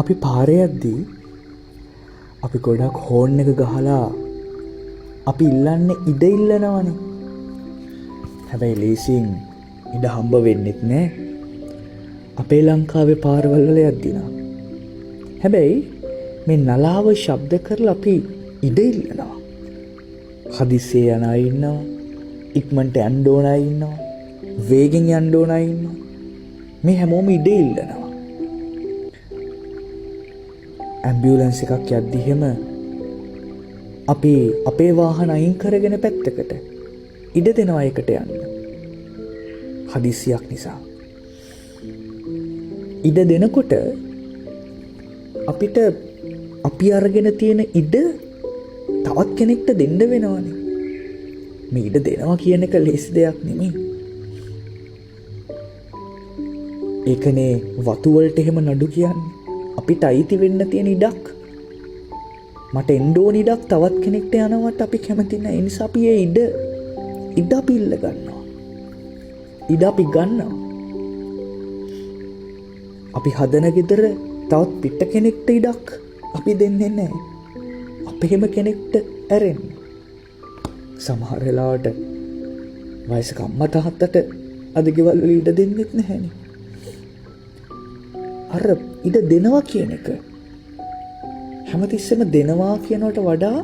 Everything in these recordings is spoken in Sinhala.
අපි පාරේ යද්දී අපි ගොඩක් හෝන් එක ගහලා අපි ඉල්ලන්නේ ඉඩ ඉල්ලනවනේ. හැබැයි ලේසියෙන් ඉඩ හම්බ වෙන්නෙත් නෑ. අපේ ලංකාවේ පාරවල් වල යද්දී නම්. හැබැයි මේ නලාව ශබ්ද කරලා අපි ඉඩ ඉල්ලනවා. හදිස්සියේ යන අය ඉන්නවා. ඉක්මනට යන්න ඕන අය ඉන්නවා. වේගෙන් යන්න ඕන අය ඉන්නවා. මේ හැමෝම ඉඩ ඉල්ලනවා. ඇම්බියුලන්ස් එකක් යද්දි එහෙම අපි අපේ වාහන අයින් කරගෙන පැත්තකට ඉඩ දෙනවා එකට යන්න. හදිස්සියක් නිසා. ඉඩ දෙනකොට අපිට අපි අරගෙන තියෙන ඉඩ තවත් කෙනෙක්ට දෙන්න වෙනවනේ. මේ ඉඩ දෙනවා කියන එක ලේසි දෙයක් නෙමෙයි. ඒකනේ වතු වලට එහෙම නඩු කියන්නේ. අපිට අයිති වෙන්න තියෙන ඉඩක්. මට එන්න ඕන ඉඩක් තවත් කෙනෙක්ට යනවට අපි කැමති නැහැ. ඒ නිසා අපි ඒ ඉඩ අපි ඉල්ල ගන්නවා. ඉඩ අපි ගන්නවා. අපි හදන ගෙදර තවත් පිට කෙනෙක්ට ඉඩක් අපි දෙන්නේ නැහැ. අපේම කෙනෙක්ට ඇරෙන්න. සමහර වෙලාවට වයසක අම්මා තාත්තට අද ගෙවල් වල ඉඩ දෙන්නෙත් නැහැනේ. අර ඉඩ දෙනවා කියන එක හැමතිස්සෙම දෙනවා කියනවට වඩා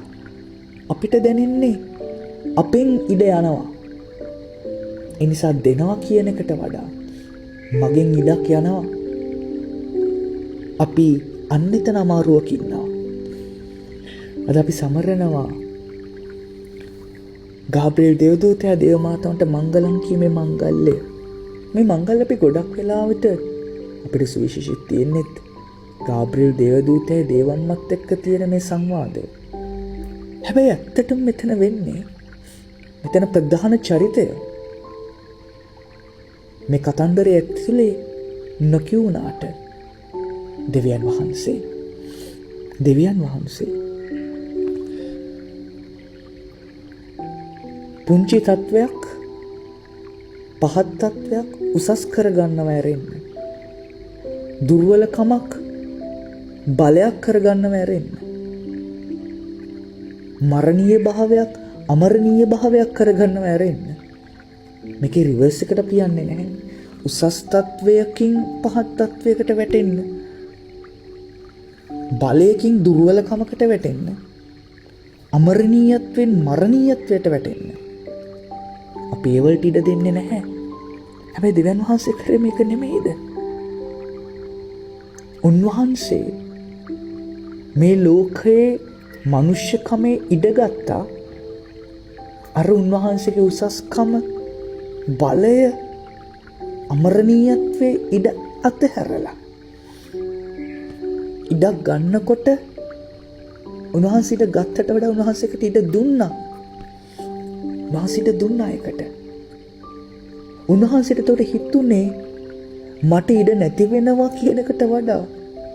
අපිට දැනෙන්නේ අපෙන් ඉඩ යනවා. ඒ නිසා දෙනවා කියන එකට වඩා මගෙන් ඉඩක් යනවා. අපි අන්න එතන අමාරුවක ඉන්නවා. අද අපි සමරනවා ගාබ්‍රියෙල් දේවදූතයා දේවමාතාවන්ට මංගලම් කීමේ මංගල්‍යය. මේ මංගල්‍ය අපි ගොඩක් වෙලාවට අපිට සුවිශේෂී තියෙන්නේත් ගාබ්‍රියෙල් දේවදූතයා දේවම්මත් එක්ක තියෙන මේ සංවාදය. හැබැයි ඇත්තටම මෙතන වෙන්නේ මෙතන ප්‍රධාන චරිතය මේ කතන්දරය ඇතුලේ නොකියුණාට දෙවියන් වහන්සේ පුංචි තත්වයක් පහත් තත්වයක් උසස් කරගන්නව ඇරෙන්න. දුර්වලකමක් බලයක් කරගන්නව ඇරෙන්න. මරණීය භාවයක් අමරණීය භාවයක් කරගන්නව ඇරෙන්න. මේකේ රිවර්ස් එකට අපි යන්නේ නැහැ. උසස් තත්වයකින් පහත් තත්වයකට වැටෙන්න. බලයකින් දුර්වලකමකට වැටෙන්න. අමරණීයත්වෙන් මරණීයත්වයට වැටෙන්න. අපි ඒ වලට ඉඩ දෙන්නේ නැහැ. හැබැයි දෙවියන් වහන්සේ කරේ මේක නෙමෙයිද? උන්වහන්සේ මේ ලෝකයේ මනුෂ්‍යකමේ ඉඩ ගත්තා. අර උන්වහන්සේගේ උසස්කම බලය අමරණීයත්වයේ ඉඩ අතහැරලා ඉඩක් ගන්නකොට උන්වහන්සේට ගත්තට වඩා උන්වහන්සේකට ඉඩ දුන්නා. උන්වහන්සේට දුන්නා එකට. උන්වහන්සේට උඩ හිතුනේ මට ඉඩ නැති වෙනවා කියන එකට වඩා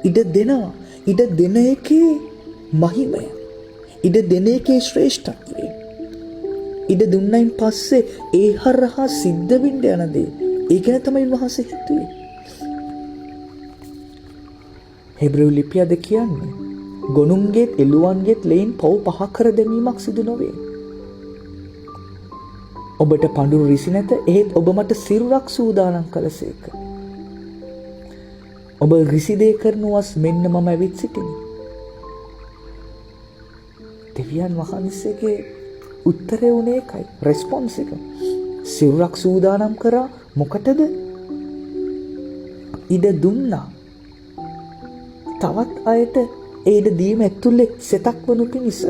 ඉඩ දෙනවා. ඉඩ දෙන එකේ මහිමය. ඉඩ දෙන එකේ ශ්‍රේෂ්ඨත්වය. ඉඩ දුන්නයින් පස්සේ ඒ හරහා සිද්ධ වෙන්න යන දේ. ඒක තමයි උන්වහන්සේ හිතුවේ. හෙබ්‍රෙව් ලිපිය අද කියන්නේ ගොනුන්ගේත් එළුවන්ගේත් ලෙයින් පව් පහ කර දැමීමක් සිදු නොවේ. ඔබට පඳුරු රිසි නැත, එහෙත් ඔබ මට සිරුරක් සූදානම් කළසේක. ඔබ රිසි දේ කරනුවස් මෙන්න මම ඇවිත් සිටිමි. දෙවියන් වහන්සේගේ උත්තරය උනේ එකයි, රෙස්පොන්ස් එක. සිරුරක් සූදානම් කරා මොකටද? ඉඩ දුන්නා. තවත් අයට ඒ ඉඩ දීම ඇතුලේ සෙතක් වනු පිණිස.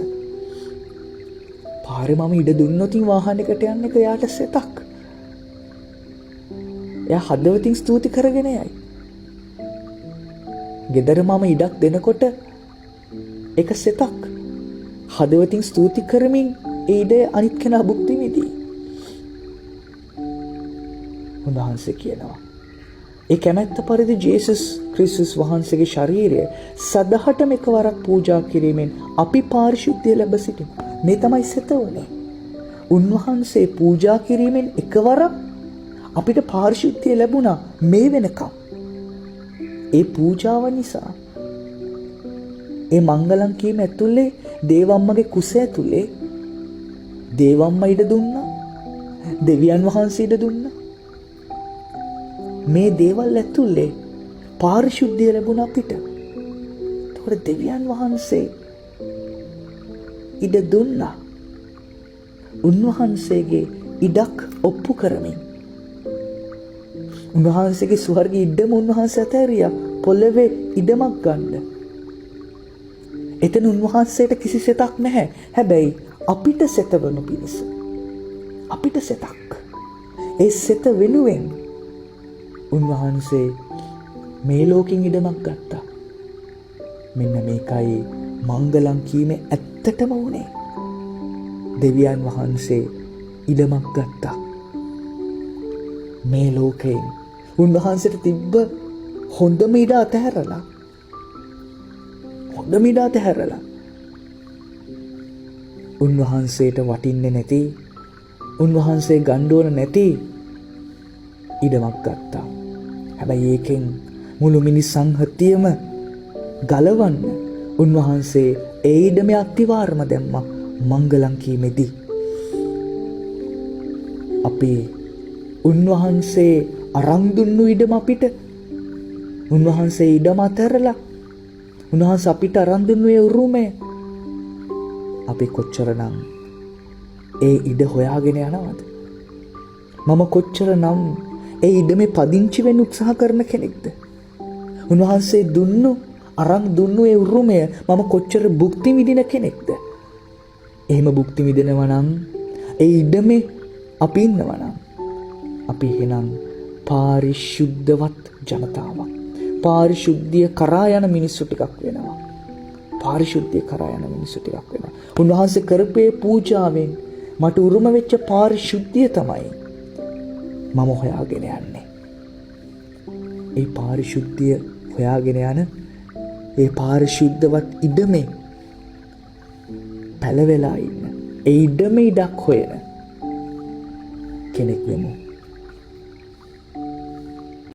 පාරේ මම ඉඩ දුන්නොත් වාහනයකට යන්න එක යාට සෙතක්. එයා හදවතින් ස්තුති කරගෙන යයි. ගෙදර මම ඉඩක් දෙනකොට එක සෙතක්. හදවතින් ස්තුති කරමින් ඒ ඉඩ අනිත් කෙනා භුක්ති විඳී. උන්වහන්සේ කියනවා ඒ කැමැත්ත පරිදි ජේසුස් ක්‍රිස්තුස් වහන්සේගේ ශරීරය සදහටම එකවරක් පූජා කිරීමෙන් අපි පාරිශුද්ධිය ලැබ සිටිමු. මේ තමයි සෙත උනේ. උන්වහන්සේ පූජා කිරීමෙන් එකවරක් අපිට පාරිශුද්ධිය ලැබුණා මේ වෙනකම්. ඒ පූජාව නිසා ඒ මංගලම් කීම ඇතුලේ දේවම්මගේ කුස ඇතුලේ දේවම්ම ඉඩ දුන්නා. දෙවියන් වහන්සේ ඉඩ දුන්නා. මේ දේවල් ඇතුලේ පාරිශුද්ධිය ලැබුණා අපිට. ඒතකොට දෙවියන් වහන්සේ ඉඩ දුන්නා. උන්වහන්සේගේ ඉඩක් ඔප්පු කරමින් උන්වහන්සේගේ ස්වර්ගීය ඉඩම උන්වහන්සේ අතහැරියා පොළවේ ඉඩමක් ගන්න. එතන උන්වහන්සේට කිසි සෙතක් නැහැ. හැබැයි අපිට සෙතවනු පිණිස අපිට සෙතක්. ඒ සෙත වෙනුවෙන් උන්වහන්සේ මේ ලෝකෙන් ඉඩමක් ගත්තා. මෙන්න මේකයි මංගලම් කීමේ ඇත්තටම උනේ. දෙවියන් වහන්සේ ඉඩමක් ගත්තා. මේ ලෝකයෙන් උන්වහන්සේට තිබ්බ හොඳම ඉඩ අතහැරලා උන්වහන්සේට වටින්නේ නැති, උන්වහන්සේ ගන්න නැති ඉඩමක් ගත්තා. හැබැයි ඒකෙන් මුළු මිනිස් සංහතියම ගලවන්න උන්වහන්සේ ඒ ඉඩමේ අත්තිවාරම දැම්මා මංගලම් කීමේදී. අපි උන්වහන්සේ අරන් දුන්නු ඉඩම අපිට උන්වහන්සේ ඉඩම අතරලා උන්වහන්සේ අපිට අරන් දුන්නු ඒ උරුමය අපි කොච්චරනම් ඒ ඉඩ හොයාගෙන යනවද? මම කොච්චරනම් ඒ ඉඩමේ පදිංචි වෙන්න උත්සාහ කරන කෙනෙක්ද? උන්වහන්සේ දුන්නු අරන් දුන්නු ඒ උරුමය මම කොච්චර භුක්ති විඳින කෙනෙක්ද? එහෙම භුක්ති විඳිනවා නම් ඒ ඉඩමේ අපි ඉන්නවා නම් අපි එහෙනම් පාරිශුද්ධවත් ජනතාවක්. පාරිශුද්ධිය කරා යන මිනිස්සු ටිකක් වෙනවා. පාරිශුද්ධිය කරා යන මිනිස්සු ටිකක් වෙනවා. උන්වහන්සේ කරපේ පූජාවෙන් මට උරුම වෙච්ච පාරිශුද්ධිය තමයි මම හොයාගෙන යන්නේ. ඒ පාරිශුද්ධිය හොයාගෙන යන ඒ පාරිශුද්ධවත් ඉඩමේ පැලවෙලා ඉන්න. ඒ ඉඩමේ ඉඩක් හොයන කෙනෙක් වෙමු.